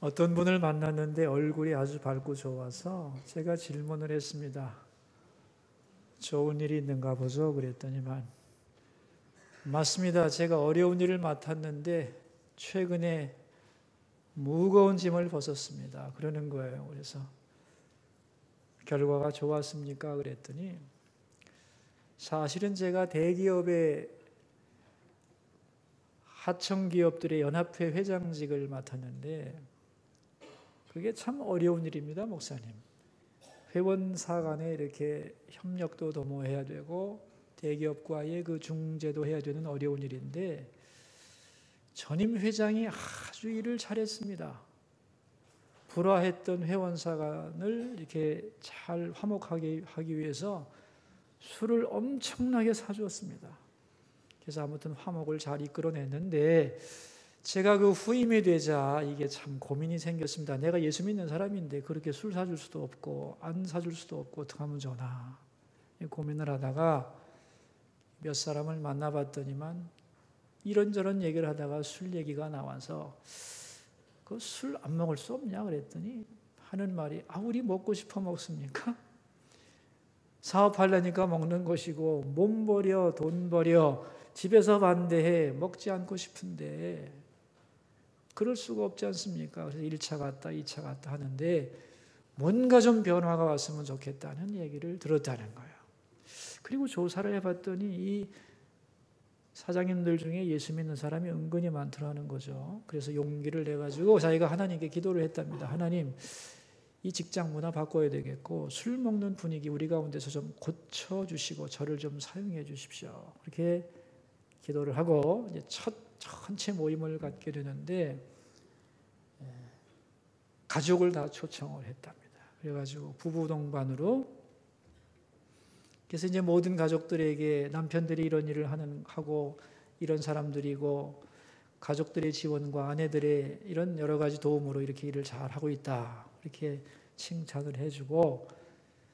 어떤 분을 만났는데 얼굴이 아주 밝고 좋아서 제가 질문을 했습니다. 좋은 일이 있는가 보죠? 그랬더니만 맞습니다. 제가 어려운 일을 맡았는데 최근에 무거운 짐을 벗었습니다. 그러는 거예요. 그래서 결과가 좋았습니까? 그랬더니 사실은 제가 대기업의 하청기업들의 연합회 회장직을 맡았는데 그게 참 어려운 일입니다, 목사님. 회원사 간에 이렇게 협력도 도모해야 되고 대기업과의 그 중재도 해야 되는 어려운 일인데 전임 회장이 아주 일을 잘했습니다. 불화했던 회원사 간을 이렇게 잘 화목하게 하기 위해서 술을 엄청나게 사주었습니다. 그래서 아무튼 화목을 잘 이끌어냈는데 제가 그 후임이 되자 이게 참 고민이 생겼습니다. 내가 예수 믿는 사람인데 그렇게 술 사줄 수도 없고 안 사줄 수도 없고 어떡하면 좋나 고민을 하다가 몇 사람을 만나봤더니만 이런저런 얘기를 하다가 술 얘기가 나와서 그 술 안 먹을 수 없냐 그랬더니 하는 말이 우리 먹고 싶어 먹습니까? 사업하려니까 먹는 것이고 몸 버려 돈 버려 집에서 반대해 먹지 않고 싶은데 그럴 수가 없지 않습니까? 그래서 1차 갔다 2차 갔다 하는데 뭔가 좀 변화가 왔으면 좋겠다는 얘기를 들었다는 거예요. 그리고 조사를 해봤더니 이 사장님들 중에 예수 믿는 사람이 은근히 많더라는 거죠. 그래서 용기를 내가지고 자기가 하나님께 기도를 했답니다. 하나님, 이 직장 문화 바꿔야 되겠고 술 먹는 분위기 우리 가운데서 좀 고쳐주시고 저를 좀 사용해 주십시오. 그렇게 기도를 하고 이제 첫 전체 모임을 갖게 되는데 가족을 다 초청을 했답니다. 그래가지고 부부 동반으로 그래서 이제 모든 가족들에게 남편들이 이런 일을 하고 이런 사람들이고 가족들의 지원과 아내들의 이런 여러 가지 도움으로 이렇게 일을 잘 하고 있다. 이렇게 칭찬을 해주고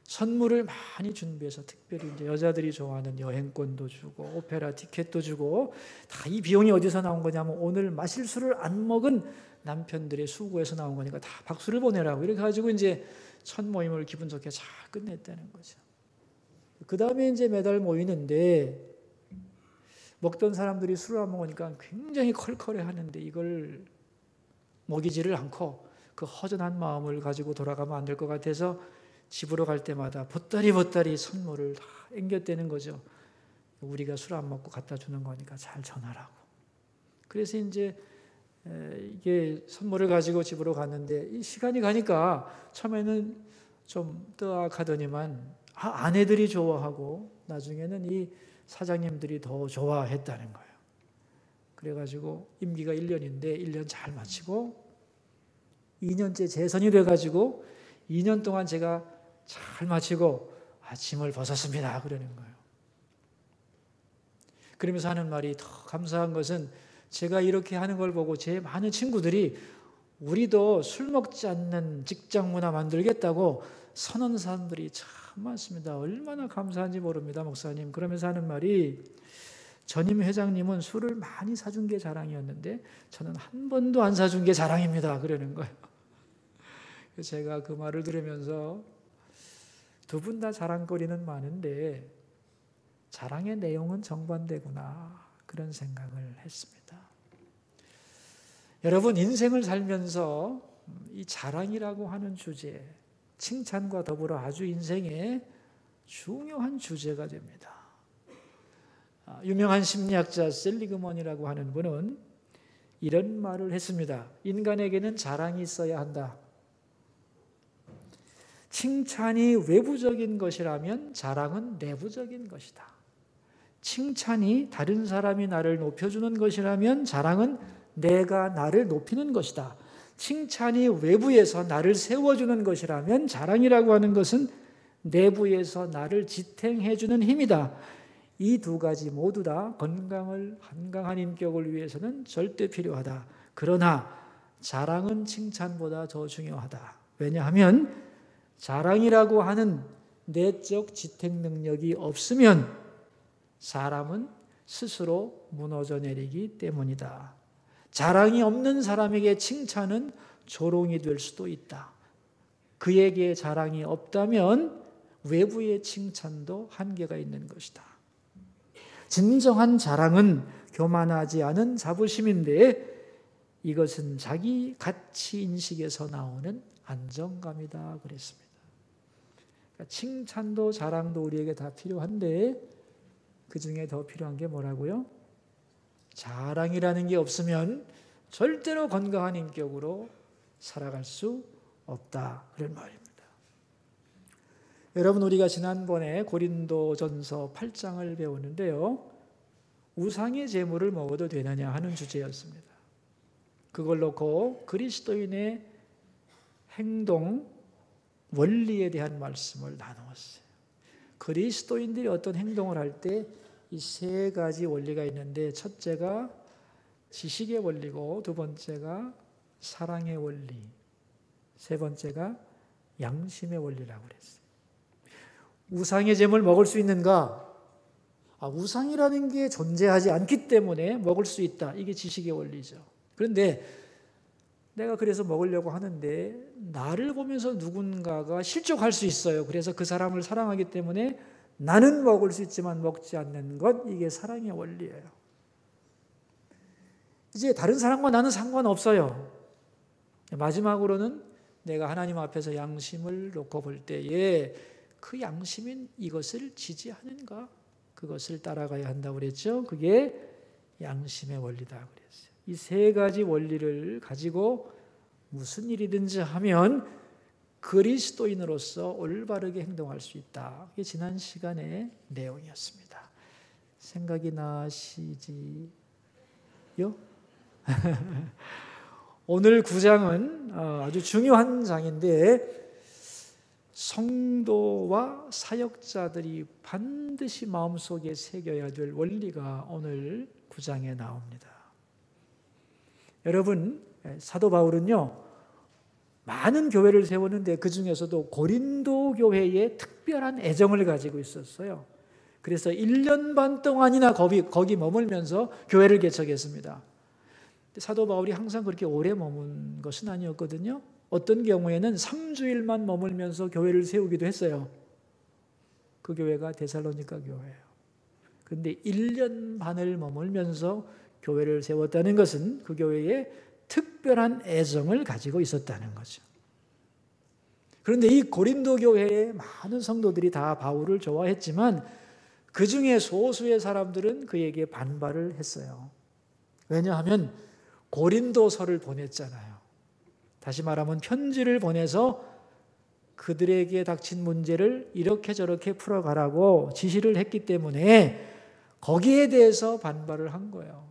선물을 많이 준비해서 특별히 이제 여자들이 좋아하는 여행권도 주고 오페라 티켓도 주고 다 이 비용이 어디서 나온 거냐면 오늘 마실 술을 안 먹은 남편들의 수고에서 나온 거니까 다 박수를 보내라고 이렇게 가지고 이제 첫 모임을 기분 좋게 잘 끝냈다는 거죠. 그 다음에 이제 매달 모이는데 먹던 사람들이 술을 안 먹으니까 굉장히 컬컬해 하는데 이걸 먹이지를 않고 그 허전한 마음을 가지고 돌아가면 안 될 것 같아서 집으로 갈 때마다 보따리 선물을 다 앵겨대는 거죠. 우리가 술 안 먹고 갖다 주는 거니까 잘 전하라고. 그래서 이제 이게 선물을 가지고 집으로 갔는데 이 시간이 가니까 처음에는 좀 뜨악하더니만 아내들이 좋아하고 나중에는 이 사장님들이 더 좋아했다는 거예요. 그래가지고 임기가 1년인데 1년 잘 마치고 2년째 재선이 돼가지고 2년 동안 제가 잘 마치고 짐을 벗었습니다. 그러는 거예요. 그러면서 하는 말이 더 감사한 것은 제가 이렇게 하는 걸 보고 제 많은 친구들이 우리도 술 먹지 않는 직장 문화 만들겠다고 선언 사람들이 참 많습니다. 얼마나 감사한지 모릅니다, 목사님. 그러면서 하는 말이 전임 회장님은 술을 많이 사준 게 자랑이었는데 저는 한 번도 안 사준 게 자랑입니다. 그러는 거예요. 제가 그 말을 들으면서 두 분 다 자랑거리는 많은데 자랑의 내용은 정반대구나 그런 생각을 했습니다. 여러분 인생을 살면서 이 자랑이라고 하는 주제 칭찬과 더불어 아주 인생의 중요한 주제가 됩니다. 유명한 심리학자 셀리그먼이라고 하는 분은 이런 말을 했습니다. 인간에게는 자랑이 있어야 한다. 칭찬이 외부적인 것이라면 자랑은 내부적인 것이다. 칭찬이 다른 사람이 나를 높여주는 것이라면 자랑은 내가 나를 높이는 것이다. 칭찬이 외부에서 나를 세워주는 것이라면 자랑이라고 하는 것은 내부에서 나를 지탱해주는 힘이다. 이 두 가지 모두 다 건강한 인격을 위해서는 절대 필요하다. 그러나 자랑은 칭찬보다 더 중요하다. 왜냐하면 자랑이라고 하는 내적 지탱 능력이 없으면 사람은 스스로 무너져 내리기 때문이다. 자랑이 없는 사람에게 칭찬은 조롱이 될 수도 있다. 그에게 자랑이 없다면 외부의 칭찬도 한계가 있는 것이다. 진정한 자랑은 교만하지 않은 자부심인데 이것은 자기 가치 인식에서 나오는 안정감이다 그랬습니다. 그러니까 칭찬도 자랑도 우리에게 다 필요한데 그 중에 더 필요한 게 뭐라고요? 자랑이라는 게 없으면 절대로 건강한 인격으로 살아갈 수 없다 그런 말입니다. 여러분, 우리가 지난번에 고린도전서 8장을 배웠는데요, 우상의 제물을 먹어도 되느냐 하는 주제였습니다. 그걸 놓고 그리스도인의 행동 원리에 대한 말씀을 나누었어요. 그리스도인들이 어떤 행동을 할 때 이 세 가지 원리가 있는데, 첫째가 지식의 원리고, 두 번째가 사랑의 원리, 세 번째가 양심의 원리라고 그랬어요. 우상의 제물 먹을 수 있는가? 우상이라는 게 존재하지 않기 때문에 먹을 수 있다. 이게 지식의 원리죠. 그런데 내가 그래서 먹으려고 하는데 나를 보면서 누군가가 실족할 수 있어요. 그래서 그 사람을 사랑하기 때문에 나는 먹을 수 있지만 먹지 않는 것, 이게 사랑의 원리예요. 이제 다른 사람과 나는 상관없어요. 마지막으로는 내가 하나님 앞에서 양심을 놓고 볼 때에 그 양심인 이것을 지지하는가? 그것을 따라가야 한다고 그랬죠. 그게 양심의 원리다 그랬어요. 이 세 가지 원리를 가지고 무슨 일이든지 하면 그리스도인으로서 올바르게 행동할 수 있다. 이게 지난 시간의 내용이었습니다. 생각이 나시지요? 오늘 9장은 아주 중요한 장인데 성도와 사역자들이 반드시 마음속에 새겨야 될 원리가 오늘 9장에 나옵니다. 여러분, 사도 바울은요, 많은 교회를 세웠는데 그 중에서도 고린도 교회에 특별한 애정을 가지고 있었어요. 그래서 1년 반 동안이나 거기 머물면서 교회를 개척했습니다. 사도 바울이 항상 그렇게 오래 머문 것은 아니었거든요. 어떤 경우에는 3주일만 머물면서 교회를 세우기도 했어요. 그 교회가 데살로니가 교회예요. 그런데 1년 반을 머물면서 교회를 세웠다는 것은 그 교회에 특별한 애정을 가지고 있었다는 거죠. 그런데 이 고린도 교회의 많은 성도들이 다 바울을 좋아했지만 그 중에 소수의 사람들은 그에게 반발을 했어요. 왜냐하면 고린도서를 보냈잖아요. 다시 말하면 편지를 보내서 그들에게 닥친 문제를 이렇게 저렇게 풀어가라고 지시를 했기 때문에 거기에 대해서 반발을 한 거예요.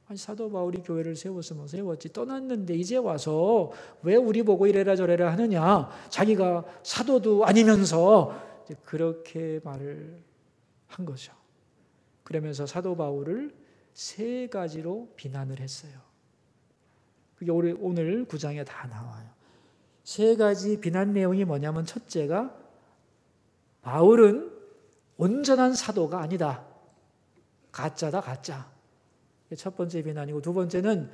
아니, 사도 바울이 교회를 세웠으면 세웠지, 떠났는데 이제 와서 왜 우리 보고 이래라 저래라 하느냐, 자기가 사도도 아니면서 그렇게 말을 한 거죠. 그러면서 사도 바울을 세 가지로 비난을 했어요. 그게 오늘 9장에 다 나와요. 세 가지 비난 내용이 뭐냐면, 첫째가 바울은 온전한 사도가 아니다. 가짜다, 가짜. 첫 번째 비난이고, 두 번째는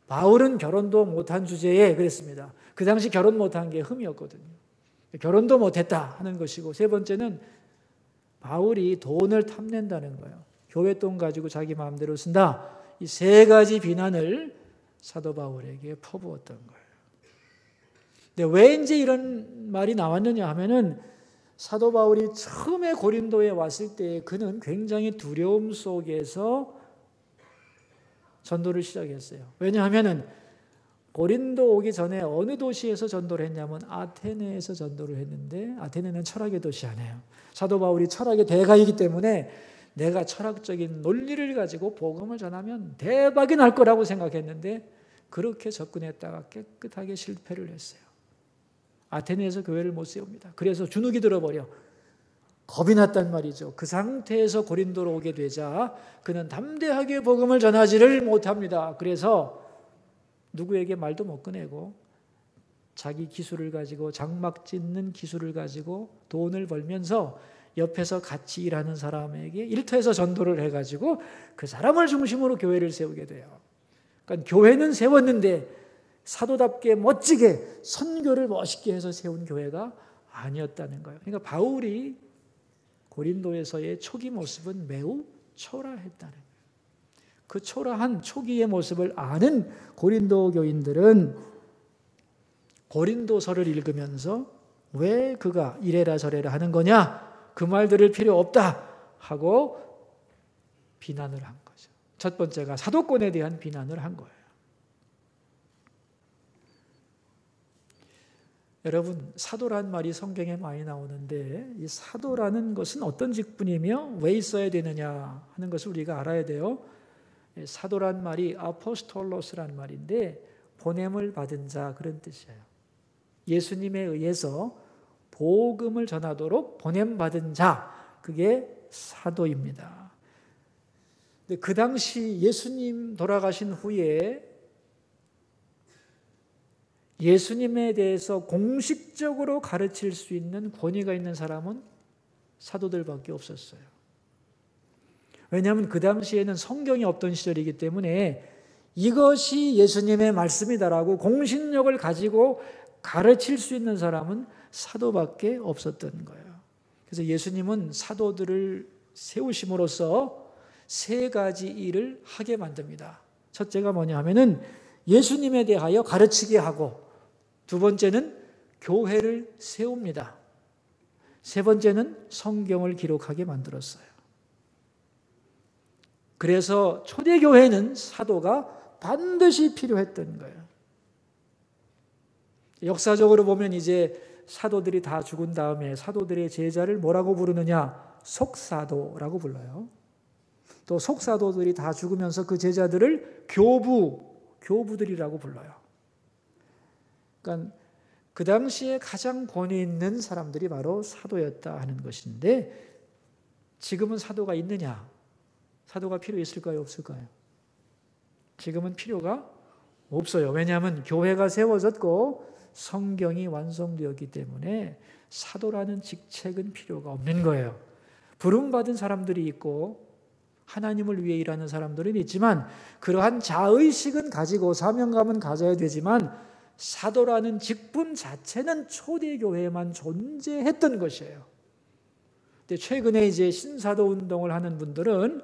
바울은 결혼도 못한 주제에 그랬습니다. 그 당시 결혼 못한 게 흠이었거든요. 결혼도 못했다 하는 것이고, 세 번째는 바울이 돈을 탐낸다는 거예요. 교회 돈 가지고 자기 마음대로 쓴다. 이 세 가지 비난을 사도 바울에게 퍼부었던 거예요. 근데 왜 이제 이런 말이 나왔느냐 하면은, 사도 바울이 처음에 고린도에 왔을 때 그는 굉장히 두려움 속에서 전도를 시작했어요. 왜냐하면은 고린도 오기 전에 어느 도시에서 전도를 했냐면 아테네에서 전도를 했는데, 아테네는 철학의 도시 아니에요. 사도 바울이 철학의 대가이기 때문에 내가 철학적인 논리를 가지고 복음을 전하면 대박이 날 거라고 생각했는데 그렇게 접근했다가 깨끗하게 실패를 했어요. 아테네에서 교회를 못 세웁니다. 그래서 주눅이 들어버려 겁이 났단 말이죠. 그 상태에서 고린도로 오게 되자 그는 담대하게 복음을 전하지를 못합니다. 그래서 누구에게 말도 못 꺼내고 자기 기술을 가지고, 장막 짓는 기술을 가지고 돈을 벌면서 옆에서 같이 일하는 사람에게 일터에서 전도를 해가지고 그 사람을 중심으로 교회를 세우게 돼요. 그러니까 교회는 세웠는데 사도답게 멋지게 선교를 멋있게 해서 세운 교회가 아니었다는 거예요. 그러니까 바울이 고린도에서의 초기 모습은 매우 초라했다는 거예요. 그 초라한 초기의 모습을 아는 고린도 교인들은 고린도서를 읽으면서 왜 그가 이래라 저래라 하는 거냐, 그 말 들을 필요 없다 하고 비난을 한 거죠. 첫 번째가 사도권에 대한 비난을 한 거예요. 여러분, 사도란 말이 성경에 많이 나오는데 이 사도라는 것은 어떤 직분이며 왜 있어야 되느냐 하는 것을 우리가 알아야 돼요. 사도란 말이 아포스톨로스란 말인데 보냄을 받은 자, 그런 뜻이에요. 예수님에 의해서 복음을 전하도록 보냄받은 자, 그게 사도입니다. 근데 그 당시 예수님 돌아가신 후에 예수님에 대해서 공식적으로 가르칠 수 있는 권위가 있는 사람은 사도들밖에 없었어요. 왜냐하면 그 당시에는 성경이 없던 시절이기 때문에 이것이 예수님의 말씀이다라고 공신력을 가지고 가르칠 수 있는 사람은 사도밖에 없었던 거예요. 그래서 예수님은 사도들을 세우심으로써 세 가지 일을 하게 만듭니다. 첫째가 뭐냐 하면은 예수님에 대하여 가르치게 하고, 두 번째는 교회를 세웁니다. 세 번째는 성경을 기록하게 만들었어요. 그래서 초대교회는 사도가 반드시 필요했던 거예요. 역사적으로 보면 이제 사도들이 다 죽은 다음에 사도들의 제자를 뭐라고 부르느냐? 속사도라고 불러요. 또 속사도들이 다 죽으면서 그 제자들을 교부들이라고 불러요. 그러니까 그 당시에 가장 권위 있는 사람들이 바로 사도였다 하는 것인데, 지금은 사도가 있느냐? 사도가 필요 있을까요? 없을까요? 지금은 필요가 없어요. 왜냐하면 교회가 세워졌고 성경이 완성되었기 때문에 사도라는 직책은 필요가 없는 거예요. 부름받은 사람들이 있고 하나님을 위해 일하는 사람들은 있지만 그러한 자의식은 가지고 사명감은 가져야 되지만 사도라는 직분 자체는 초대교회에만 존재했던 것이에요. 근데 최근에 이제 신사도 운동을 하는 분들은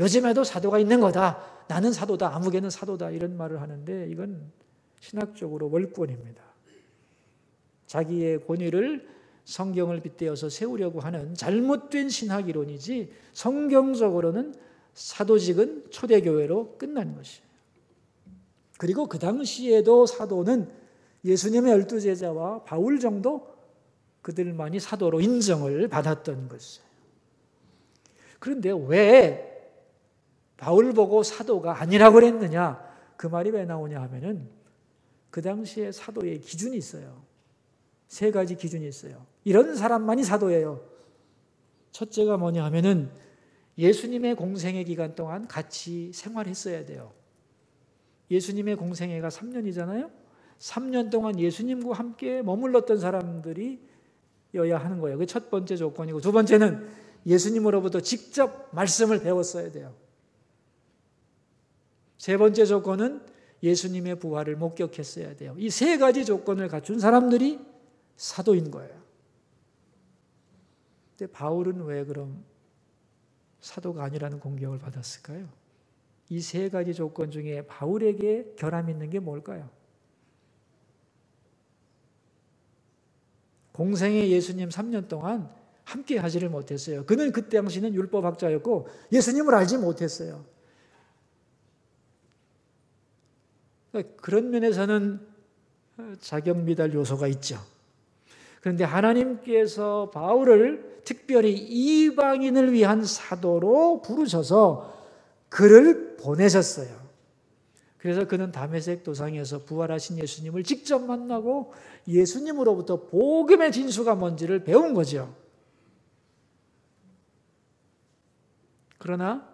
요즘에도 사도가 있는 거다, 나는 사도다, 아무개는 사도다, 이런 말을 하는데 이건 신학적으로 월권입니다. 자기의 권위를 성경을 빗대어서 세우려고 하는 잘못된 신학 이론이지, 성경적으로는 사도직은 초대교회로 끝난 것이에요. 그리고 그 당시에도 사도는 예수님의 12제자와 바울 정도 그들만이 사도로 인정을 받았던 것이에요. 그런데 왜 바울 보고 사도가 아니라고 그랬느냐? 그 말이 왜 나오냐 하면은 그 당시에 사도의 기준이 있어요. 세 가지 기준이 있어요. 이런 사람만이 사도예요. 첫째가 뭐냐 하면은 예수님의 공생애 기간 동안 같이 생활했어야 돼요. 예수님의 공생애가 3년이잖아요. 3년 동안 예수님과 함께 머물렀던 사람들이 여야 하는 거예요. 그게 첫 번째 조건이고, 두 번째는 예수님으로부터 직접 말씀을 배웠어야 돼요. 세 번째 조건은 예수님의 부활을 목격했어야 돼요. 이 세 가지 조건을 갖춘 사람들이 사도인 거예요. 근데 바울은 왜 그럼 사도가 아니라는 공격을 받았을까요? 이 세 가지 조건 중에 바울에게 결함 있는 게 뭘까요? 공생의 예수님 3년 동안 함께 하지를 못했어요. 그는 그때 당시는 율법학자였고 예수님을 알지 못했어요. 그런 면에서는 자격미달 요소가 있죠. 그런데 하나님께서 바울을 특별히 이방인을 위한 사도로 부르셔서 그를 보내셨어요. 그래서 그는 다메섹 도상에서 부활하신 예수님을 직접 만나고 예수님으로부터 복음의 진수가 뭔지를 배운 거죠. 그러나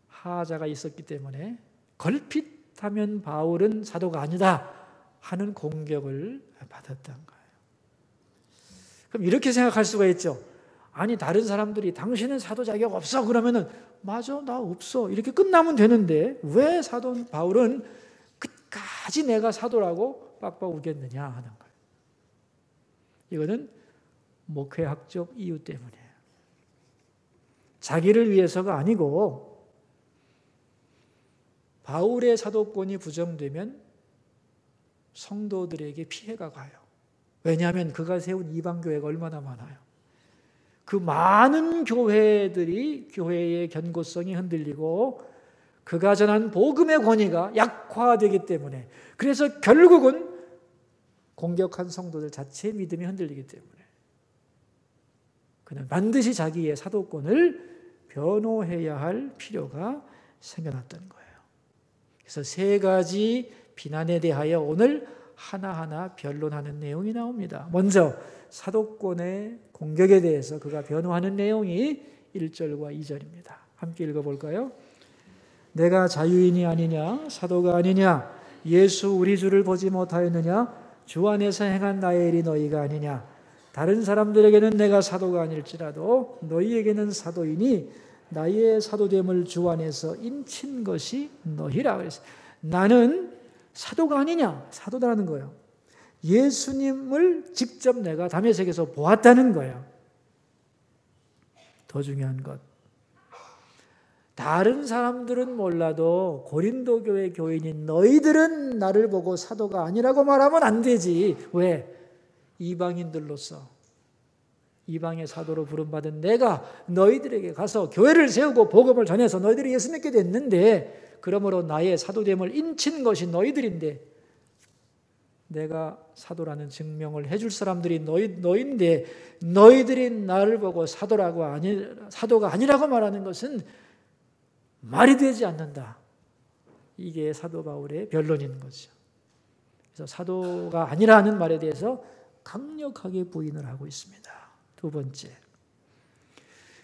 하자가 있었기 때문에 걸핏하면 바울은 사도가 아니다 하는 공격을 받았던 거예요. 그럼 이렇게 생각할 수가 있죠. 아니, 다른 사람들이 당신은 사도 자격 없어 그러면은 맞아, 나 없어 이렇게 끝나면 되는데 왜 사도 바울은 끝까지 까지 내가 사도라고 빡빡 우겼느냐 하는 거예요. 이거는 목회학적 이유 때문이에요. 자기를 위해서가 아니고 바울의 사도권이 부정되면 성도들에게 피해가 가요. 왜냐하면 그가 세운 이방교회가 얼마나 많아요. 그 많은 교회들이 교회의 견고성이 흔들리고 그가 전한 복음의 권위가 약화되기 때문에, 그래서 결국은 공격한 성도들 자체의 믿음이 흔들리기 때문에 그는 반드시 자기의 사도권을 변호해야 할 필요가 생겨났던 거예요. 그래서 세 가지 비난에 대하여 오늘 하나하나 변론하는 내용이 나옵니다. 먼저 사도권의 공격에 대해서 그가 변호하는 내용이 1절과 2절입니다. 함께 읽어볼까요? 내가 자유인이 아니냐, 사도가 아니냐, 예수 우리 주를 보지 못하였느냐, 주 안에서 행한 나의 일이 너희가 아니냐. 다른 사람들에게는 내가 사도가 아닐지라도 너희에게는 사도이니 나의 사도됨을 주 안에서 인친 것이 너희라. 그랬어요. 나는 사도가 아니냐? 사도라는 거예요. 예수님을 직접 내가 다메섹에서 보았다는 거예요. 더 중요한 것, 다른 사람들은 몰라도 고린도 교회 교인인 너희들은 나를 보고 사도가 아니라고 말하면 안 되지. 왜? 이방인들로서 이방의 사도로 부름받은 내가 너희들에게 가서 교회를 세우고 복음을 전해서 너희들이 예수 믿게 됐는데, 그러므로 나의 사도됨을 인친 것이 너희들인데, 내가 사도라는 증명을 해줄 사람들이 너희인데 너희들이 나를 보고 사도가 아니라고 말하는 것은 말이 되지 않는다. 이게 사도 바울의 변론인 거죠. 그래서 사도가 아니라는 말에 대해서 강력하게 부인을 하고 있습니다. 두 번째,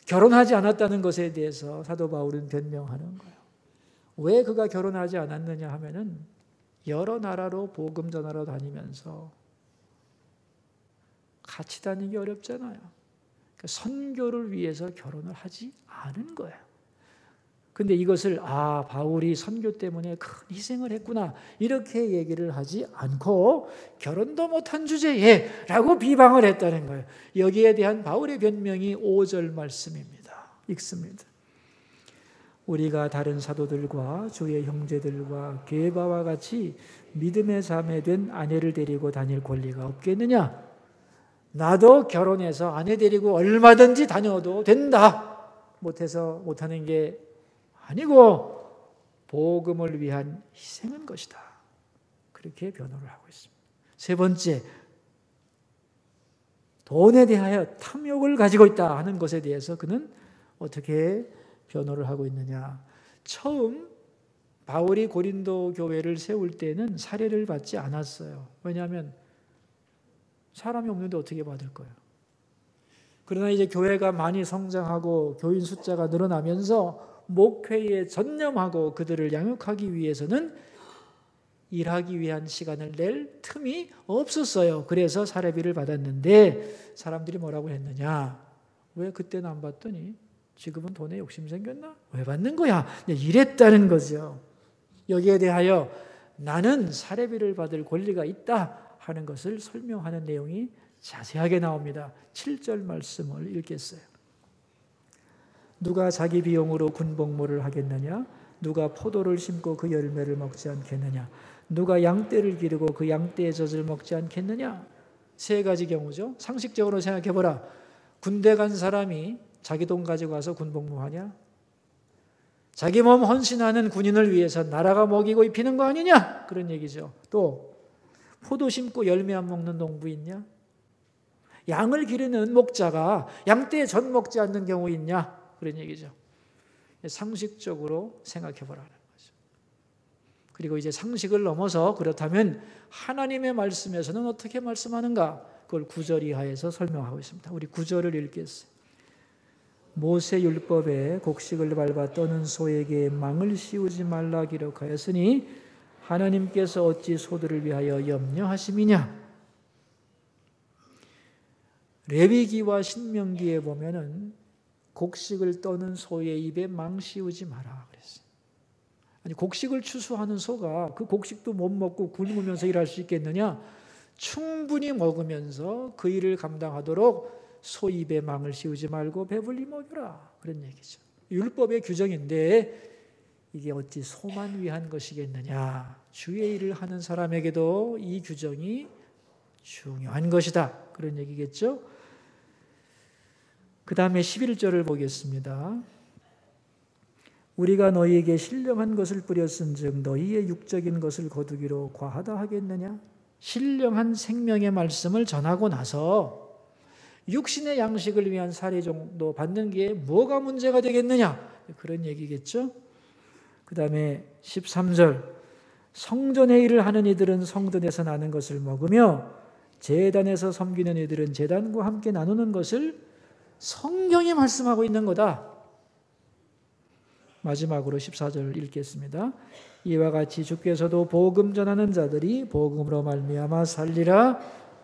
결혼하지 않았다는 것에 대해서 사도 바울은 변명하는 거예요. 왜 그가 결혼하지 않았느냐 하면은 여러 나라로 복음 전하러 다니면서 같이 다니기 어렵잖아요. 그러니까 선교를 위해서 결혼을 하지 않은 거예요. 근데 이것을 바울이 선교 때문에 큰 희생을 했구나 이렇게 얘기를 하지 않고 결혼도 못한 주제에 라고 비방을 했다는 거예요. 여기에 대한 바울의 변명이 5절 말씀입니다. 읽습니다. 우리가 다른 사도들과 주의 형제들과 게바와 같이 믿음의 자매된 아내를 데리고 다닐 권리가 없겠느냐? 나도 결혼해서 아내 데리고 얼마든지 다녀도 된다. 못하는 게 아니고 복음을 위한 희생인 것이다. 그렇게 변호를 하고 있습니다. 세 번째, 돈에 대하여 탐욕을 가지고 있다 하는 것에 대해서 그는 어떻게 변호를 하고 있느냐. 처음 바울이 고린도 교회를 세울 때는 사례를 받지 않았어요. 왜냐하면 사람이 없는데 어떻게 받을 거예요. 그러나 이제 교회가 많이 성장하고 교인 숫자가 늘어나면서 목회에 전념하고 그들을 양육하기 위해서는 일하기 위한 시간을 낼 틈이 없었어요. 그래서 사례비를 받았는데 사람들이 뭐라고 했느냐. 왜 그때는 안 받더니 지금은 돈에 욕심 생겼나? 왜 받는 거야? 이랬다는 거죠. 여기에 대하여 나는 사례비를 받을 권리가 있다 하는 것을 설명하는 내용이 자세하게 나옵니다. 7절 말씀을 읽겠어요. 누가 자기 비용으로 군복무를 하겠느냐? 누가 포도를 심고 그 열매를 먹지 않겠느냐? 누가 양떼를 기르고 그 양떼의 젖을 먹지 않겠느냐? 세 가지 경우죠. 상식적으로 생각해보라. 군대 간 사람이 자기 돈 가지고 와서 군복무하냐? 자기 몸 헌신하는 군인을 위해서 나라가 먹이고 입히는 거 아니냐? 그런 얘기죠. 또 포도 심고 열매 안 먹는 농부 있냐? 양을 기르는 목자가 양떼의 젖 먹지 않는 경우 있냐? 그런 얘기죠. 상식적으로 생각해보라는 거죠. 그리고 이제 상식을 넘어서 그렇다면 하나님의 말씀에서는 어떻게 말씀하는가? 그걸 9절 이하에서 설명하고 있습니다. 우리 9절을 읽겠어요. 모세 율법에 곡식을 밟아 떠는 소에게 망을 씌우지 말라 기록하였으니 하나님께서 어찌 소들을 위하여 염려하심이냐? 레위기와 신명기에 보면은 곡식을 떠는 소의 입에 망 씌우지 마라 그랬어요. 아니 곡식을 추수하는 소가 그 곡식도 못 먹고 굶으면서 일할 수 있겠느냐? 충분히 먹으면서 그 일을 감당하도록 소 입에 망을 씌우지 말고 배불리 먹여라. 그런 얘기죠. 율법의 규정인데 이게 어찌 소만 위한 것이겠느냐. 주의 일을 하는 사람에게도 이 규정이 중요한 것이다. 그런 얘기겠죠. 그 다음에 11절을 보겠습니다. 우리가 너희에게 신령한 것을 뿌렸은즉 너희의 육적인 것을 거두기로 과하다 하겠느냐. 신령한 생명의 말씀을 전하고 나서 육신의 양식을 위한 살이 정도 받는 게 뭐가 문제가 되겠느냐. 그런 얘기겠죠. 그 다음에 13절 성전의 일을 하는 이들은 성전에서 나는 것을 먹으며 제단에서 섬기는 이들은 제단과 함께 나누는 것을 성경이 말씀하고 있는 거다. 마지막으로 14절 읽겠습니다. 이와 같이 주께서도 복음 전하는 자들이 복음으로 말미암아 살리라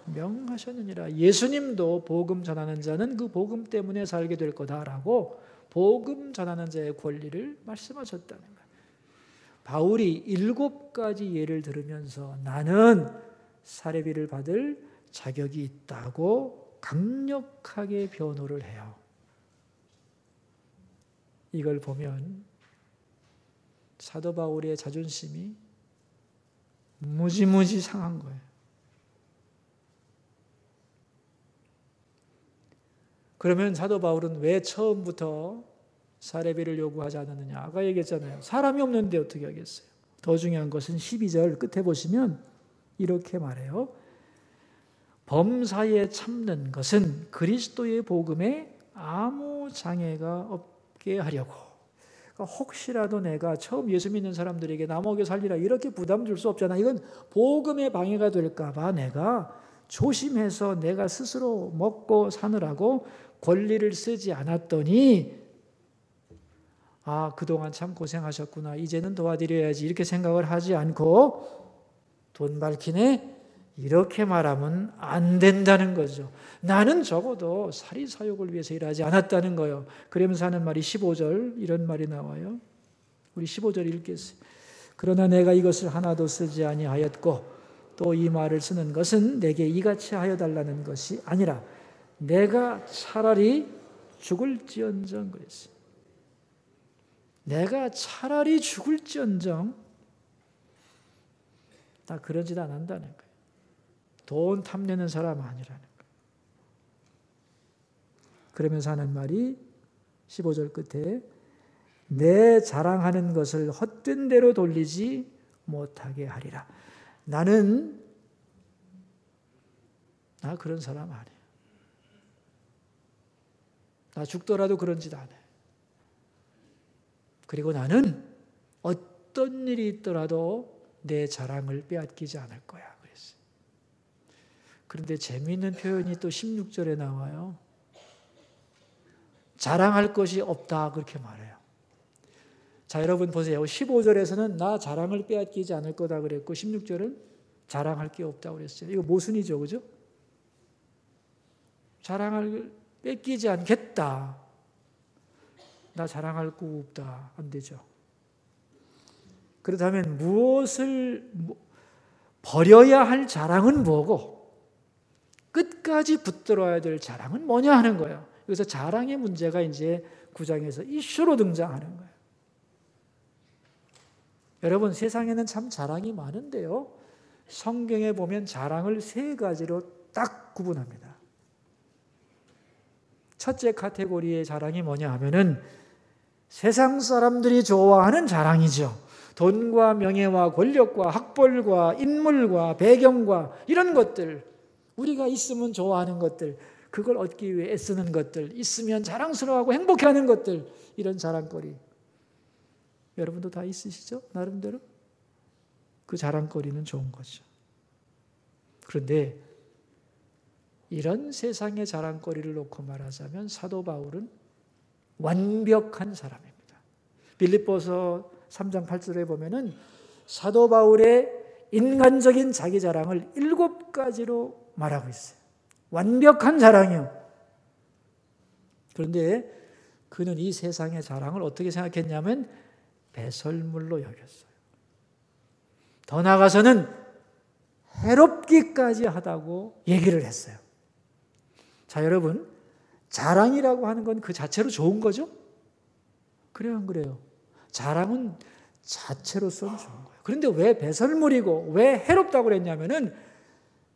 명하셨느니라. 예수님도 복음 전하는 자는 그 복음 때문에 살게 될 거다라고 복음 전하는 자의 권리를 말씀하셨다는 거예요. 바울이 7가지 예를 들으면서 나는 사례비를 받을 자격이 있다고 강력하게 변호를 해요. 이걸 보면 사도 바울의 자존심이 무지무지 상한 거예요. 그러면 사도 바울은 왜 처음부터 사례비를 요구하지 않았느냐? 아까 얘기했잖아요. 사람이 없는데 어떻게 하겠어요? 더 중요한 것은 12절 끝에 보시면 이렇게 말해요. 범사에 참는 것은 그리스도의 복음에 아무 장애가 없게 하려고. 그러니까 혹시라도 내가 처음 예수 믿는 사람들에게 나 먹여 살리라 이렇게 부담 줄 수 없잖아. 이건 복음에 방해가 될까 봐 내가 조심해서 내가 스스로 먹고 사느라고 권리를 쓰지 않았더니 그동안 참 고생하셨구나. 이제는 도와드려야지. 이렇게 생각을 하지 않고 돈 밝히네? 이렇게 말하면 안 된다는 거죠. 나는 적어도 사리사욕을 위해서 일하지 않았다는 거예요. 그러면서 하는 말이 15절 이런 말이 나와요. 우리 15절 읽겠어요. 그러나 내가 이것을 하나도 쓰지 아니하였고 또 이 말을 쓰는 것은 내게 이같이 하여 달라는 것이 아니라 내가 차라리 죽을지언정 그랬어요. 내가 차라리 죽을지언정 나 그런 짓 안 한다는 거예요. 돈 탐내는 사람 아니라는 거예요. 그러면서 하는 말이 15절 끝에 내 자랑하는 것을 헛된 대로 돌리지 못하게 하리라. 나 그런 사람 아니에요. 나 죽더라도 그런 짓 안 해. 그리고 나는 어떤 일이 있더라도 내 자랑을 빼앗기지 않을 거야. 그랬어요. 그런데 재미있는 표현이 또 16절에 나와요. 자랑할 것이 없다 그렇게 말해요. 자, 여러분 보세요. 15절에서는 나 자랑을 빼앗기지 않을 거다 그랬고 16절은 자랑할 게 없다 그랬어요. 이거 모순이죠. 그죠? 자랑을 뺏기지 않겠다. 나 자랑할 거 없다. 안 되죠. 그렇다면 무엇을 버려야 할 자랑은 뭐고 끝까지 붙들어야 될 자랑은 뭐냐 하는 거예요. 그래서 자랑의 문제가 이제 9장에서 이슈로 등장하는 거예요. 여러분 세상에는 참 자랑이 많은데요. 성경에 보면 자랑을 3가지로 딱 구분합니다. 첫째 카테고리의 자랑이 뭐냐 하면은 세상 사람들이 좋아하는 자랑이죠. 돈과 명예와 권력과 학벌과 인물과 배경과 이런 것들, 우리가 있으면 좋아하는 것들, 그걸 얻기 위해 애쓰는 것들, 있으면 자랑스러워하고 행복해하는 것들, 이런 자랑거리. 여러분도 다 있으시죠? 나름대로? 그 자랑거리는 좋은 거죠. 그런데 이런 세상의 자랑거리를 놓고 말하자면 사도 바울은 완벽한 사람입니다. 빌립보서 3장 8절에 보면은 사도 바울의 인간적인 자기 자랑을 7가지로 말하고 있어요. 완벽한 자랑이요. 그런데 그는 이 세상의 자랑을 어떻게 생각했냐면 배설물로 여겼어요. 더 나아가서는 해롭기까지 하다고 얘기를 했어요. 자, 여러분, 자랑이라고 하는 건 그 자체로 좋은 거죠? 그래요, 안 그래요? 자랑은 자체로서는 좋은 거예요. 그런데 왜 배설물이고 왜 해롭다고 그랬냐면은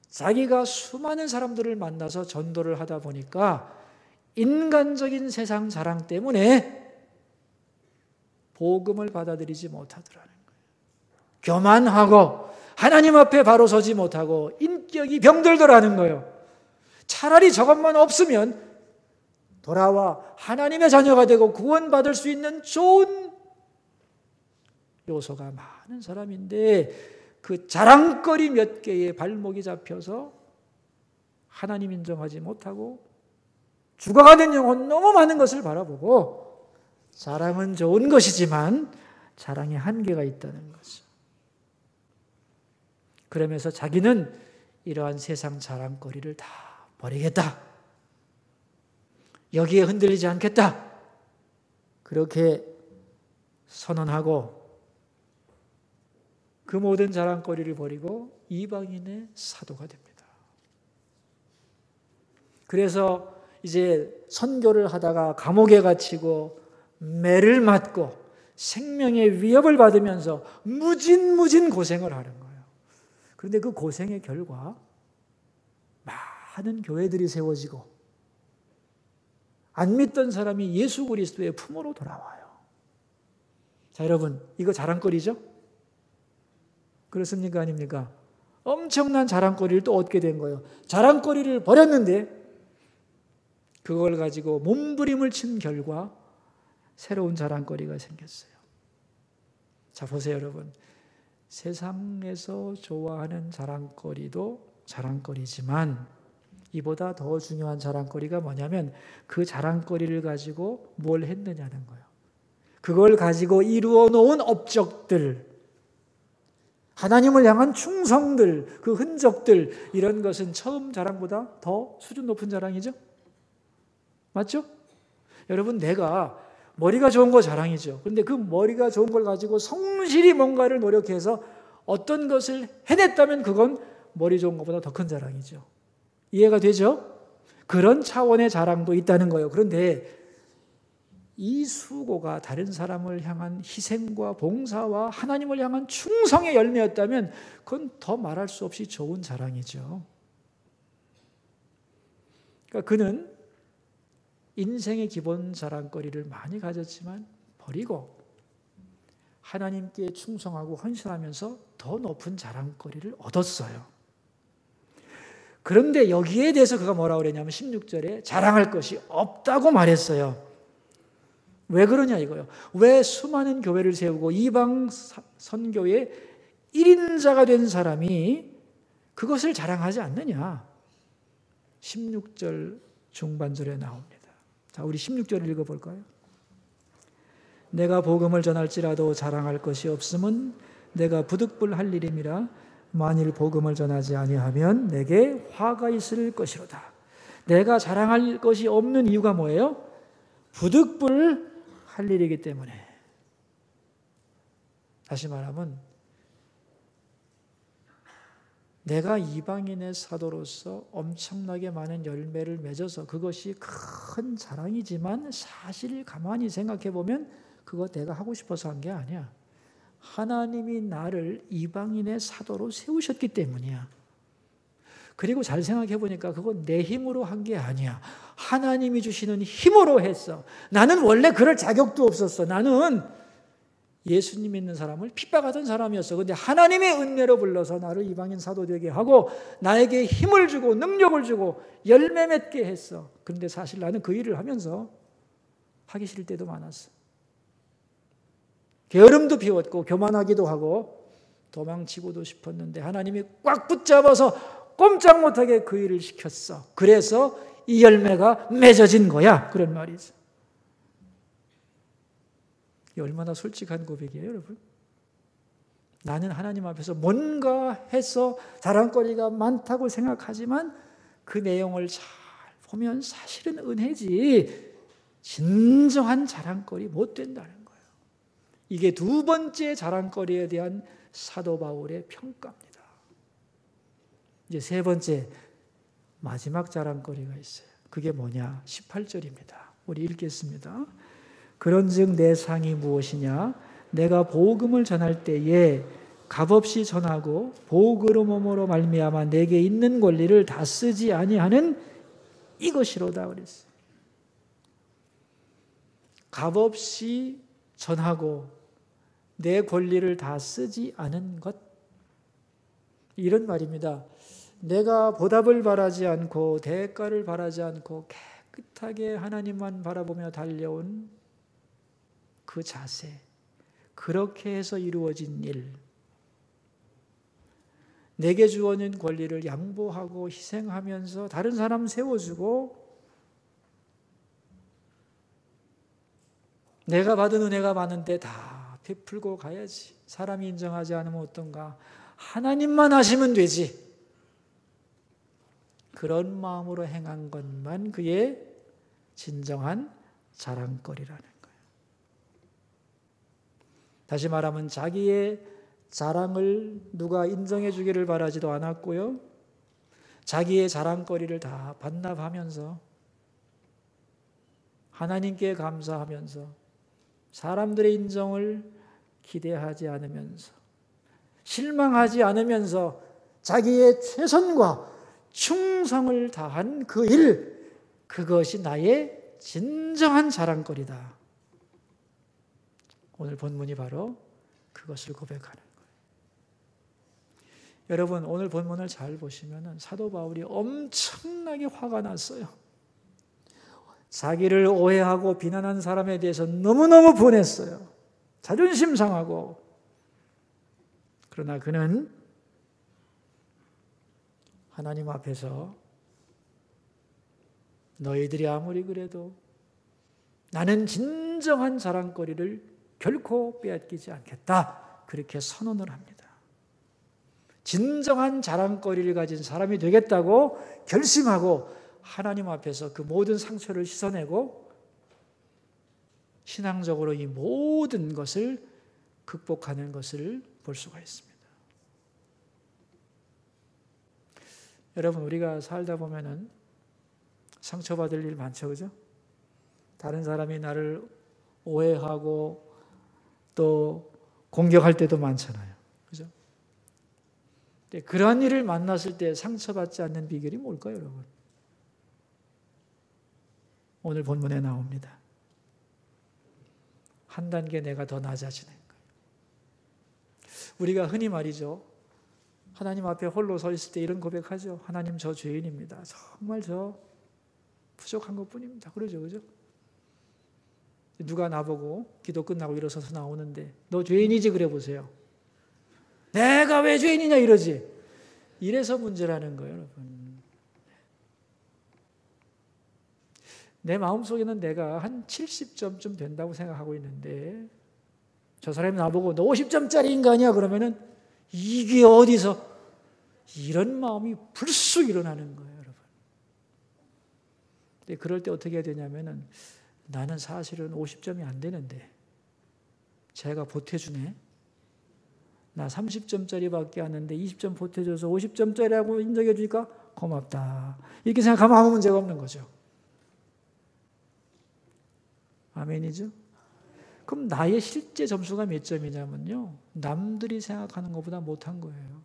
자기가 수많은 사람들을 만나서 전도를 하다 보니까 인간적인 세상 자랑 때문에 복음을 받아들이지 못하더라는 거예요. 교만하고 하나님 앞에 바로 서지 못하고 인격이 병들더라는 거예요. 차라리 저것만 없으면 돌아와 하나님의 자녀가 되고 구원받을 수 있는 좋은 요소가 많은 사람인데 그 자랑거리 몇 개에 발목이 잡혀서 하나님 인정하지 못하고 죽어가는 영혼 너무 많은 것을 바라보고 자랑은 좋은 것이지만 자랑에 한계가 있다는 거죠. 그러면서 자기는 이러한 세상 자랑거리를 다 버리겠다. 여기에 흔들리지 않겠다. 그렇게 선언하고 그 모든 자랑거리를 버리고 이방인의 사도가 됩니다. 그래서 이제 선교를 하다가 감옥에 갇히고 매를 맞고 생명의 위협을 받으면서 무진 고생을 하는 거예요. 그런데 그 고생의 결과 많은 교회들이 세워지고 안 믿던 사람이 예수 그리스도의 품으로 돌아와요. 자, 여러분, 이거 자랑거리죠? 그렇습니까? 아닙니까? 엄청난 자랑거리를 또 얻게 된 거예요. 자랑거리를 버렸는데 그걸 가지고 몸부림을 친 결과 새로운 자랑거리가 생겼어요. 자, 보세요, 여러분. 세상에서 좋아하는 자랑거리도 자랑거리지만 이보다 더 중요한 자랑거리가 뭐냐면 그 자랑거리를 가지고 뭘 했느냐는 거예요. 그걸 가지고 이루어 놓은 업적들, 하나님을 향한 충성들, 그 흔적들, 이런 것은 처음 자랑보다 더 수준 높은 자랑이죠? 맞죠? 여러분, 내가 머리가 좋은 거 자랑이죠. 그런데 그 머리가 좋은 걸 가지고 성실히 뭔가를 노력해서 어떤 것을 해냈다면 그건 머리 좋은 것보다 더 큰 자랑이죠. 이해가 되죠? 그런 차원의 자랑도 있다는 거예요. 그런데 이 수고가 다른 사람을 향한 희생과 봉사와 하나님을 향한 충성의 열매였다면 그건 더 말할 수 없이 좋은 자랑이죠. 그러니까 그는 인생의 기본 자랑거리를 많이 가졌지만 버리고 하나님께 충성하고 헌신하면서 더 높은 자랑거리를 얻었어요. 그런데 여기에 대해서 그가 뭐라고 그랬냐면 16절에 자랑할 것이 없다고 말했어요. 왜 그러냐 이거요. 왜 수많은 교회를 세우고 이방 선교의 1인자가 된 사람이 그것을 자랑하지 않느냐. 16절 중반절에 나옵니다. 자, 우리 16절 읽어볼까요? 내가 복음을 전할지라도 자랑할 것이 없음은 내가 부득불할 일임이라. 만일 복음을 전하지 아니하면 내게 화가 있을 것이로다. 내가 자랑할 것이 없는 이유가 뭐예요? 부득불할 일이기 때문에. 다시 말하면 내가 이방인의 사도로서 엄청나게 많은 열매를 맺어서 그것이 큰 자랑이지만 사실 가만히 생각해 보면 그거 내가 하고 싶어서 한 게 아니야. 하나님이 나를 이방인의 사도로 세우셨기 때문이야. 그리고 잘 생각해 보니까 그건 내 힘으로 한 게 아니야. 하나님이 주시는 힘으로 했어. 나는 원래 그럴 자격도 없었어. 나는 예수님 믿는 사람을 핍박하던 사람이었어. 그런데 하나님의 은혜로 불러서 나를 이방인 사도 되게 하고 나에게 힘을 주고 능력을 주고 열매 맺게 했어. 그런데 사실 나는 그 일을 하면서 하기 싫을 때도 많았어. 게으름도 피웠고 교만하기도 하고 도망치고도 싶었는데 하나님이 꽉 붙잡아서 꼼짝 못하게 그 일을 시켰어. 그래서 이 열매가 맺어진 거야. 그런 말이죠. 이게 얼마나 솔직한 고백이에요, 여러분. 나는 하나님 앞에서 뭔가 해서 자랑거리가 많다고 생각하지만 그 내용을 잘 보면 사실은 은혜지 진정한 자랑거리 못 된다는 거예요. 이게 두 번째 자랑거리에 대한 사도 바울의 평가입니다. 이제 세 번째 마지막 자랑거리가 있어요. 그게 뭐냐? 18절입니다. 우리 읽겠습니다. 그런즉 내 상이 무엇이냐? 내가 복음을 전할 때에 값없이 전하고 복으로 몸으로 말미암아 내게 있는 권리를 다 쓰지 아니하는 이것이로다 그랬어요. 값없이 전하고 내 권리를 다 쓰지 않은 것, 이런 말입니다. 내가 보답을 바라지 않고 대가를 바라지 않고 깨끗하게 하나님만 바라보며 달려온 그 자세, 그렇게 해서 이루어진 일, 내게 주어진 권리를 양보하고 희생하면서 다른 사람 세워주고 내가 받은 은혜가 많은데 다 베풀고 가야지. 사람이 인정하지 않으면 어떤가? 하나님만 하시면 되지. 그런 마음으로 행한 것만 그의 진정한 자랑거리라는 거예요. 다시 말하면 자기의 자랑을 누가 인정해 주기를 바라지도 않았고요. 자기의 자랑거리를 다 반납하면서 하나님께 감사하면서 사람들의 인정을 기대하지 않으면서 실망하지 않으면서 자기의 최선과 충성을 다한 그 일, 그것이 나의 진정한 자랑거리다. 오늘 본문이 바로 그것을 고백하는 거예요. 여러분, 오늘 본문을 잘 보시면 사도 바울이 엄청나게 화가 났어요. 자기를 오해하고 비난한 사람에 대해서 너무너무 분했어요. 자존심 상하고. 그러나 그는 하나님 앞에서 너희들이 아무리 그래도 나는 진정한 자랑거리를 결코 빼앗기지 않겠다. 그렇게 선언을 합니다. 진정한 자랑거리를 가진 사람이 되겠다고 결심하고 하나님 앞에서 그 모든 상처를 씻어내고 신앙적으로 이 모든 것을 극복하는 것을 볼 수가 있습니다. 여러분, 우리가 살다 보면은 상처받을 일 많죠, 그죠? 다른 사람이 나를 오해하고 또 공격할 때도 많잖아요, 그죠? 그러한 일을 만났을 때 상처받지 않는 비결이 뭘까요, 여러분? 오늘 본문에 나옵니다. 한 단계 내가 더 낮아지는 거예요. 우리가 흔히 말이죠. 하나님 앞에 홀로 서 있을 때 이런 고백하죠. 하나님, 저 죄인입니다. 정말 저 부족한 것뿐입니다. 그러죠, 그죠? 누가 나보고 기도 끝나고 일어서서 나오는데 너 죄인이지 그래 보세요. 내가 왜 죄인이냐 이러지. 이래서 문제라는 거예요, 여러분. 내 마음속에는 내가 한 70점쯤 된다고 생각하고 있는데 저 사람이 나보고 너 50점짜리 인간이야 그러면은 이게 어디서 이런 마음이 불쑥 일어나는 거예요, 여러분. 근데 그럴 때 어떻게 해야 되냐면은 나는 사실은 50점이 안 되는데 제가 보태주네. 나 30점짜리밖에 안 하는데 20점 보태줘서 50점짜리라고 인정해 주니까 고맙다. 이렇게 생각하면 아무 문제가 없는 거죠. 아멘이죠? 그럼 나의 실제 점수가 몇 점이냐면요. 남들이 생각하는 것보다 못한 거예요.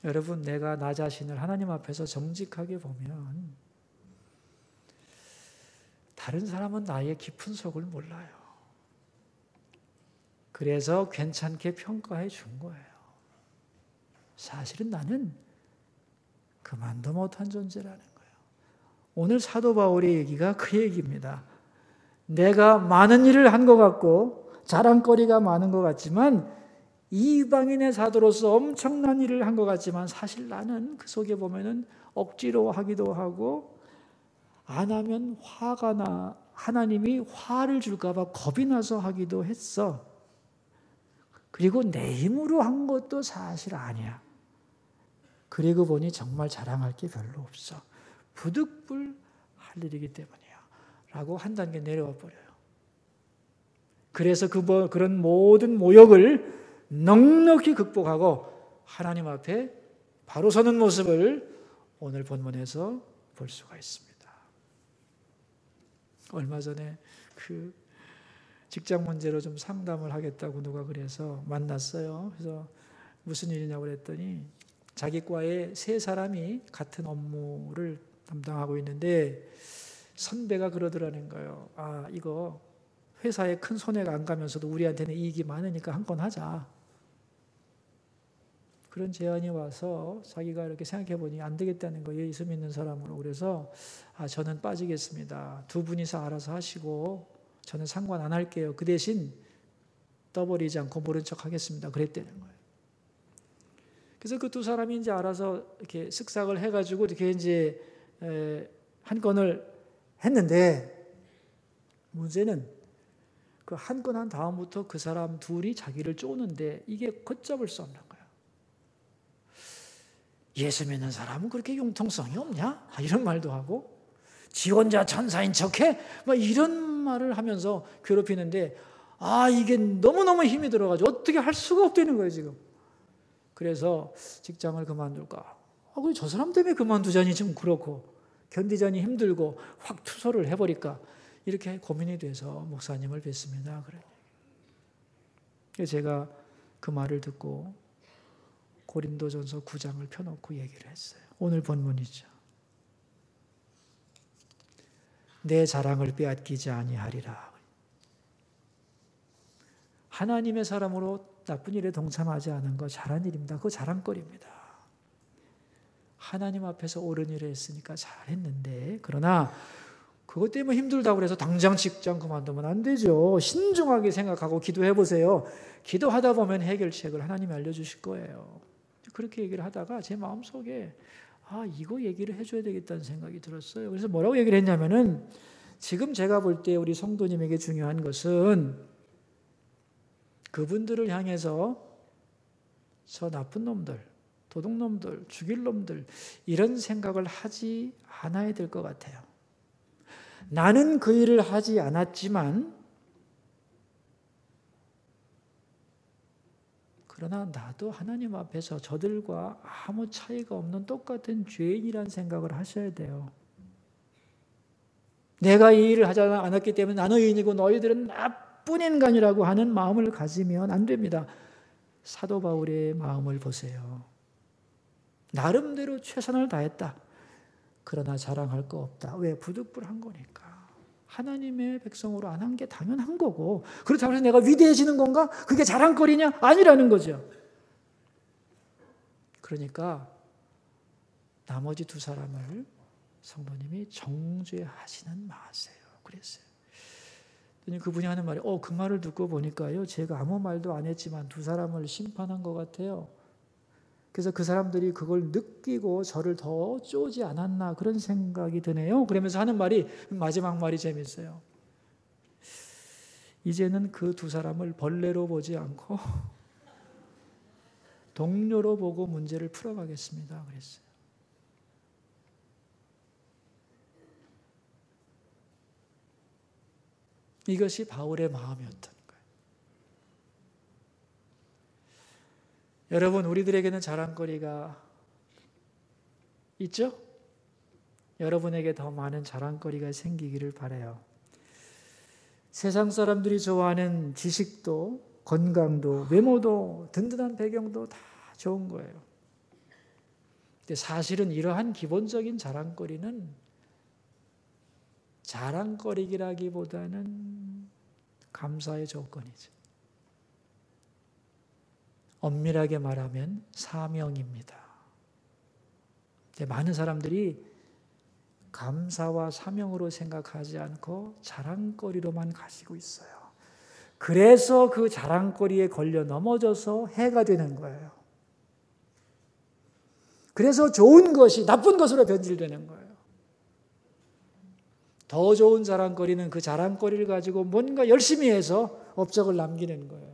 여러분, 내가 나 자신을 하나님 앞에서 정직하게 보면 다른 사람은 나의 깊은 속을 몰라요. 그래서 괜찮게 평가해 준 거예요. 사실은 나는 그만도 못한 존재라는 거예요. 오늘 사도 바울의 얘기가 그 얘기입니다. 내가 많은 일을 한 것 같고 자랑거리가 많은 것 같지만 이방인의 사도로서 엄청난 일을 한 것 같지만 사실 나는 그 속에 보면은 억지로 하기도 하고 안 하면 화가 나 하나님이 화를 줄까 봐 겁이 나서 하기도 했어. 그리고 내 힘으로 한 것도 사실 아니야. 그리고 보니 정말 자랑할 게 별로 없어. 부득불 할 일이기 때문이야. 라고 한 단계 내려와 버려요. 그래서 그런 모든 모욕을 넉넉히 극복하고 하나님 앞에 바로 서는 모습을 오늘 본문에서 볼 수가 있습니다. 얼마 전에 그 직장 문제로 좀 상담을 하겠다고 누가 그래서 만났어요. 그래서 무슨 일이냐고 그랬더니 자기 과에 세 사람이 같은 업무를 담당하고 있는데 선배가 그러더라는 거예요. 아, 이거 회사에 큰 손해가 안 가면서도 우리한테는 이익이 많으니까 한 건 하자. 그런 제안이 와서 자기가 이렇게 생각해 보니 안 되겠다는 거예요. 예수 믿는 사람으로. 그래서 저는 빠지겠습니다. 두 분이서 알아서 하시고 저는 상관 안 할게요. 그 대신 떠버리지 않고 모른 척 하겠습니다. 그랬다는 거예요. 그래서 그 두 사람이 이제 알아서 이렇게 쓱싹을 해가지고 이렇게 이제 한 건을 했는데 문제는 그 한 건 한 다음부터 그 사람 둘이 자기를 쪼는데 이게 걷잡을 수 없는 거예요. 예수 믿는 사람은 그렇게 융통성이 없냐? 이런 말도 하고 지 혼자 천사인 척해? 막 이런 말을 하면서 괴롭히는데 이게 너무너무 힘이 들어가지고 어떻게 할 수가 없다는 거예요 지금. 그래서 직장을 그만둘까? 그래 저 사람 때문에 그만두자니 좀 그렇고 견디자니 힘들고 확 투소를 해버릴까? 이렇게 고민이 돼서 목사님을 뵀습니다. 그래서 제가 그 말을 듣고 고린도전서 9장을 펴놓고 얘기를 했어요. 오늘 본문이죠. 내 자랑을 빼앗기지 아니하리라. 하나님의 사람으로 나쁜 일에 동참하지 않은 거 잘한 일입니다. 그거 자랑거리입니다. 하나님 앞에서 옳은 일을 했으니까 잘했는데 그러나 그것 때문에 힘들다고 해서 당장 직장 그만두면 안 되죠. 신중하게 생각하고 기도해 보세요. 기도하다 보면 해결책을 하나님이 알려주실 거예요. 그렇게 얘기를 하다가 제 마음속에 이거 얘기를 해줘야 되겠다는 생각이 들었어요. 그래서 뭐라고 얘기를 했냐면은 지금 제가 볼 때 우리 성도님에게 중요한 것은 그분들을 향해서 저 나쁜 놈들, 도둑놈들, 죽일 놈들 이런 생각을 하지 않아야 될 것 같아요. 나는 그 일을 하지 않았지만 그러나 나도 하나님 앞에서 저들과 아무 차이가 없는 똑같은 죄인이라는 생각을 하셔야 돼요. 내가 이 일을 하지 않았기 때문에 나는 의인이고 너희들은 나쁜 인간이라고 하는 마음을 가지면 안 됩니다. 사도 바울의 마음을 보세요. 나름대로 최선을 다했다. 그러나 자랑할 거 없다. 왜? 부득불한 거니까. 하나님의 백성으로 안 한 게 당연한 거고 그렇다고 해서 내가 위대해지는 건가? 그게 자랑거리냐? 아니라는 거죠. 그러니까 나머지 두 사람을 성도님이 정죄하시는 마세요. 그랬어요. 그분이 하는 말이 그 말을 듣고 보니까요. 제가 아무 말도 안 했지만 두 사람을 심판한 것 같아요. 그래서 그 사람들이 그걸 느끼고 저를 더 쪼지 않았나 그런 생각이 드네요. 그러면서 하는 말이 마지막 말이 재밌어요. 이제는 그 두 사람을 벌레로 보지 않고 동료로 보고 문제를 풀어가겠습니다. 그랬어요. 이것이 바울의 마음이었던 거예요. 여러분, 우리들에게는 자랑거리가 있죠? 여러분에게 더 많은 자랑거리가 생기기를 바라요. 세상 사람들이 좋아하는 지식도, 건강도, 외모도, 든든한 배경도 다 좋은 거예요. 근데 사실은 이러한 기본적인 자랑거리는 자랑거리기라기보다는 감사의 조건이죠. 엄밀하게 말하면 사명입니다. 많은 사람들이 감사와 사명으로 생각하지 않고 자랑거리로만 가지고 있어요. 그래서 그 자랑거리에 걸려 넘어져서 해가 되는 거예요. 그래서 좋은 것이 나쁜 것으로 변질되는 거예요. 더 좋은 자랑거리는 그 자랑거리를 가지고 뭔가 열심히 해서 업적을 남기는 거예요.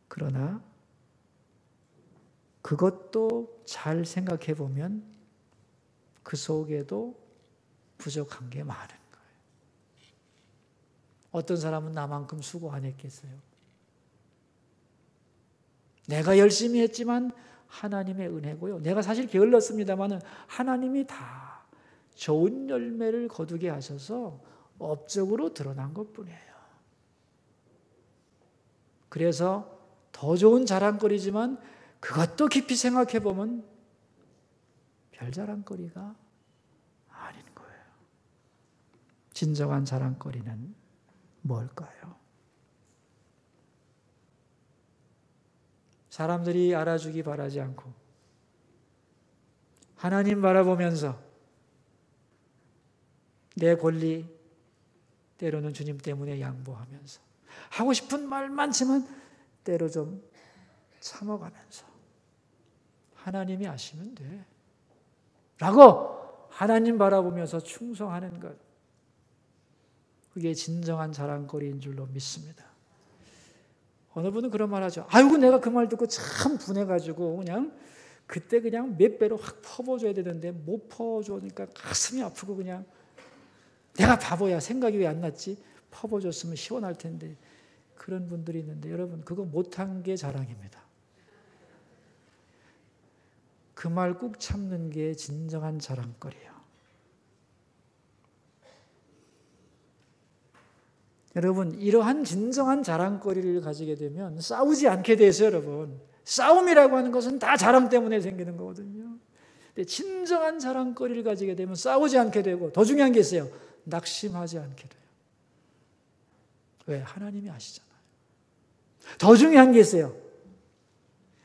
그러나 그것도 잘 생각해 보면 그 속에도 부족한 게 많은 거예요. 어떤 사람은 나만큼 수고 안 했겠어요? 내가 열심히 했지만 하나님의 은혜고요. 내가 사실 게을렀습니다만 하나님이 다 좋은 열매를 거두게 하셔서 업적으로 드러난 것뿐이에요. 그래서 더 좋은 자랑거리지만 그것도 깊이 생각해 보면 별 자랑거리가 아닌 거예요. 진정한 자랑거리는 뭘까요? 사람들이 알아주기 바라지 않고 하나님 바라보면서 내 권리 때로는 주님 때문에 양보하면서 하고 싶은 말 많지만 때로 좀 참아가면서 하나님이 아시면 돼 라고 하나님 바라보면서 충성하는 것, 그게 진정한 자랑거리인 줄로 믿습니다. 어느 분은 그런 말 하죠. 아이고 내가 그 말 듣고 참 분해가지고 그때 그냥 몇 배로 확 퍼부어줘야 되는데 못 퍼주니까 가슴이 아프고 그냥 내가 바보야, 생각이 왜 안 났지? 퍼부어줬으면 시원할 텐데. 그런 분들이 있는데 여러분, 그거 못한 게 자랑입니다. 그 말 꾹 참는 게 진정한 자랑거리예요. 여러분, 이러한 진정한 자랑거리를 가지게 되면 싸우지 않게 돼서 여러분, 싸움이라고 하는 것은 다 자랑 때문에 생기는 거거든요. 근데 진정한 자랑거리를 가지게 되면 싸우지 않게 되고, 더 중요한 게 있어요. 낙심하지 않게 돼요. 왜? 하나님이 아시잖아요. 더 중요한 게 있어요.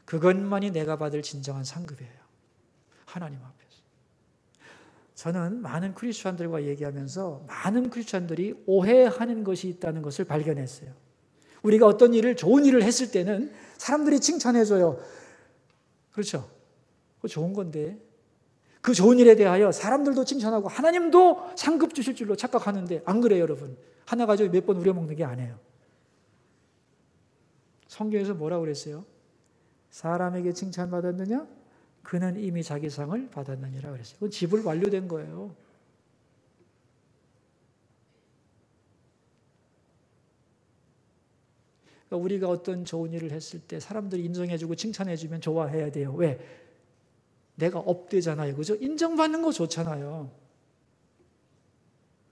그것만이 내가 받을 진정한 상급이에요. 하나님 앞에서. 저는 많은 크리스찬들과 얘기하면서 많은 크리스찬들이 오해하는 것이 있다는 것을 발견했어요. 우리가 어떤 일을, 좋은 일을 했을 때는 사람들이 칭찬해줘요. 그렇죠? 그거 좋은 건데 그 좋은 일에 대하여 사람들도 칭찬하고 하나님도 상급 주실 줄로 착각하는데 안 그래요, 여러분. 하나 가지고 몇 번 우려먹는 게 아니에요. 성경에서 뭐라고 그랬어요? 사람에게 칭찬받았느냐? 그는 이미 자기 상을 받았느니라 그랬어요. 그건 지불 완료된 거예요. 그러니까 우리가 어떤 좋은 일을 했을 때 사람들이 인정해주고 칭찬해주면 좋아해야 돼요. 왜? 내가 업되잖아요. 그죠? 인정받는 거 좋잖아요.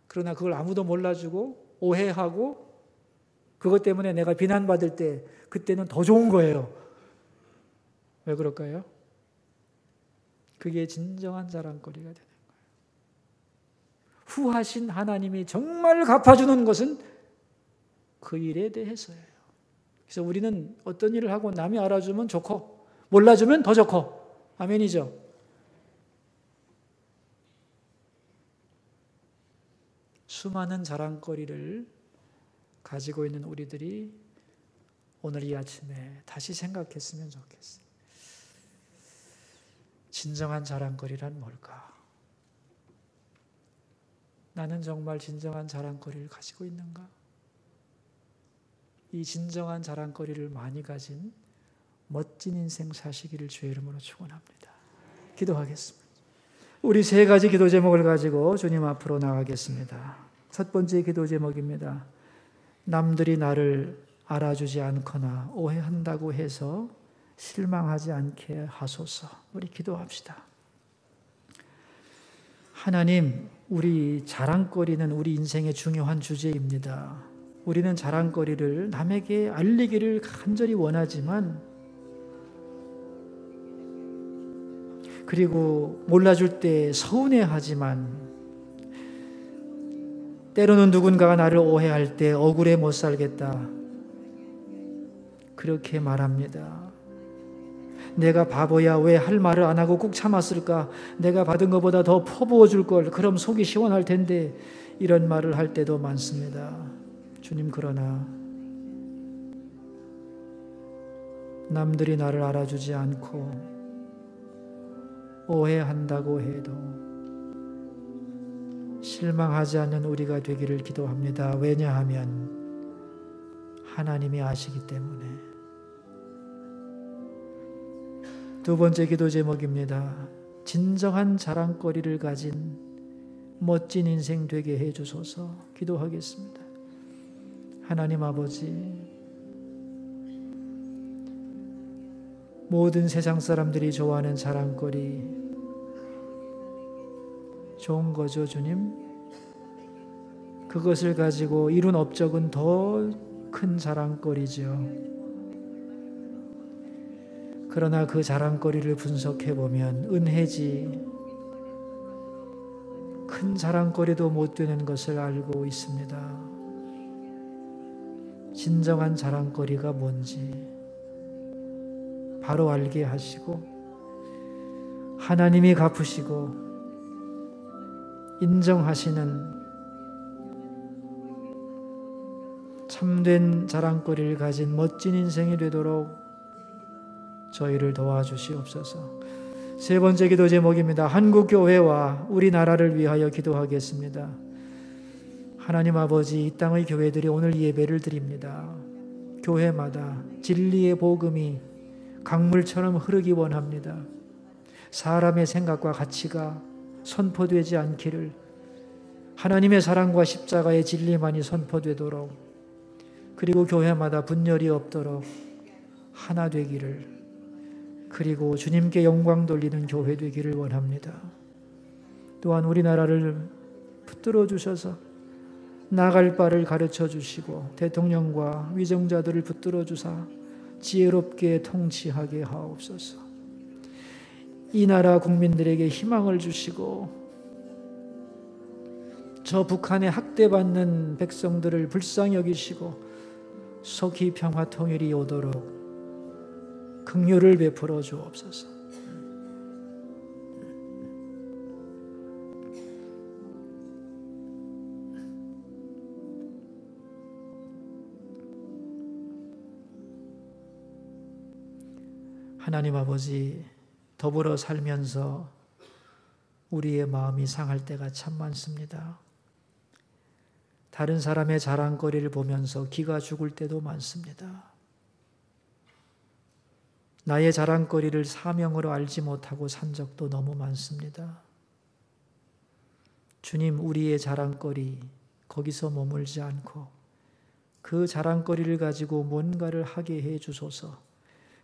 그러나 그걸 아무도 몰라주고 오해하고 그것 때문에 내가 비난받을 때 그때는 더 좋은 거예요. 왜 그럴까요? 그게 진정한 자랑거리가 되는 거예요. 후하신 하나님이 정말 갚아주는 것은 그 일에 대해서예요. 그래서 우리는 어떤 일을 하고 남이 알아주면 좋고 몰라주면 더 좋고, 아멘이죠. 수많은 자랑거리를 가지고 있는 우리들이 오늘 이 아침에 다시 생각했으면 좋겠어요. 진정한 자랑거리란 뭘까? 나는 정말 진정한 자랑거리를 가지고 있는가? 이 진정한 자랑거리를 많이 가진 멋진 인생 사시기를 주의 이름으로 축원합니다. 기도하겠습니다. 우리 세 가지 기도 제목을 가지고 주님 앞으로 나가겠습니다. 첫 번째 기도 제목입니다. 남들이 나를 알아주지 않거나 오해한다고 해서 실망하지 않게 하소서. 우리 기도합시다. 하나님, 우리 자랑거리는 우리 인생의 중요한 주제입니다. 우리는 자랑거리를 남에게 알리기를 간절히 원하지만, 그리고 몰라줄 때 서운해하지만, 때로는 누군가가 나를 오해할 때 억울해 못 살겠다, 그렇게 말합니다. 내가 바보야, 왜 할 말을 안 하고 꾹 참았을까? 내가 받은 것보다 더 퍼부어 줄 걸, 그럼 속이 시원할 텐데, 이런 말을 할 때도 많습니다. 주님, 그러나 남들이 나를 알아주지 않고 오해한다고 해도 실망하지 않는 우리가 되기를 기도합니다. 왜냐하면 하나님이 아시기 때문에. 두 번째 기도 제목입니다. 진정한 자랑거리를 가진 멋진 인생 되게 해주소서. 기도하겠습니다. 하나님 아버지, 모든 세상 사람들이 좋아하는 자랑거리 좋은 거죠, 주님. 그것을 가지고 이룬 업적은 더 큰 자랑거리죠. 그러나 그 자랑거리를 분석해 보면 은혜지 큰 자랑거리도 못 되는 것을 알고 있습니다. 진정한 자랑거리가 뭔지 바로 알게 하시고 하나님이 갚으시고 인정하시는 참된 자랑거리를 가진 멋진 인생이 되도록 저희를 도와주시옵소서. 세 번째 기도 제목입니다. 한국교회와 우리나라를 위하여 기도하겠습니다. 하나님 아버지, 이 땅의 교회들이 오늘 예배를 드립니다. 교회마다 진리의 복음이 강물처럼 흐르기 원합니다. 사람의 생각과 가치가 선포되지 않기를, 하나님의 사랑과 십자가의 진리만이 선포되도록, 그리고 교회마다 분열이 없도록 하나 되기를, 그리고 주님께 영광 돌리는 교회 되기를 원합니다. 또한 우리나라를 붙들어 주셔서 나갈 바를 가르쳐 주시고 대통령과 위정자들을 붙들어 주사 지혜롭게 통치하게 하옵소서. 이 나라 국민들에게 희망을 주시고 저 북한에 학대받는 백성들을 불쌍히 여기시고 속히 평화 통일이 오도록 긍휼을 베풀어 주옵소서. 하나님 아버지, 더불어 살면서 우리의 마음이 상할 때가 참 많습니다. 다른 사람의 자랑거리를 보면서 기가 죽을 때도 많습니다. 나의 자랑거리를 사명으로 알지 못하고 산 적도 너무 많습니다. 주님, 우리의 자랑거리 거기서 머물지 않고 그 자랑거리를 가지고 뭔가를 하게 해 주소서.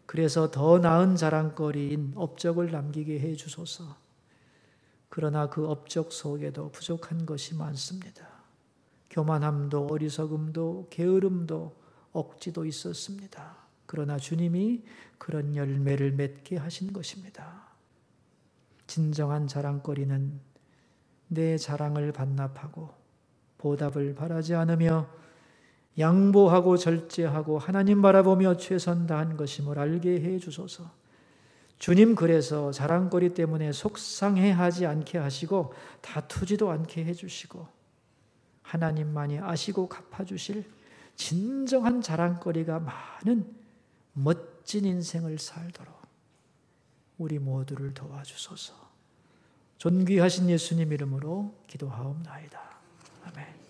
그래서 더 나은 자랑거리인 업적을 남기게 해 주소서. 그러나 그 업적 속에도 부족한 것이 많습니다. 교만함도 어리석음도 게으름도 억지도 있었습니다. 그러나 주님이 그런 열매를 맺게 하신 것입니다. 진정한 자랑거리는 내 자랑을 반납하고 보답을 바라지 않으며 양보하고 절제하고 하나님 바라보며 최선 다한 것임을 알게 해 주소서. 주님, 그래서 자랑거리 때문에 속상해하지 않게 하시고 다투지도 않게 해 주시고 하나님만이 아시고 갚아주실 진정한 자랑거리가 많은 멋진 인생을 살도록 우리 모두를 도와주소서. 존귀하신 예수님 이름으로 기도하옵나이다. 아멘.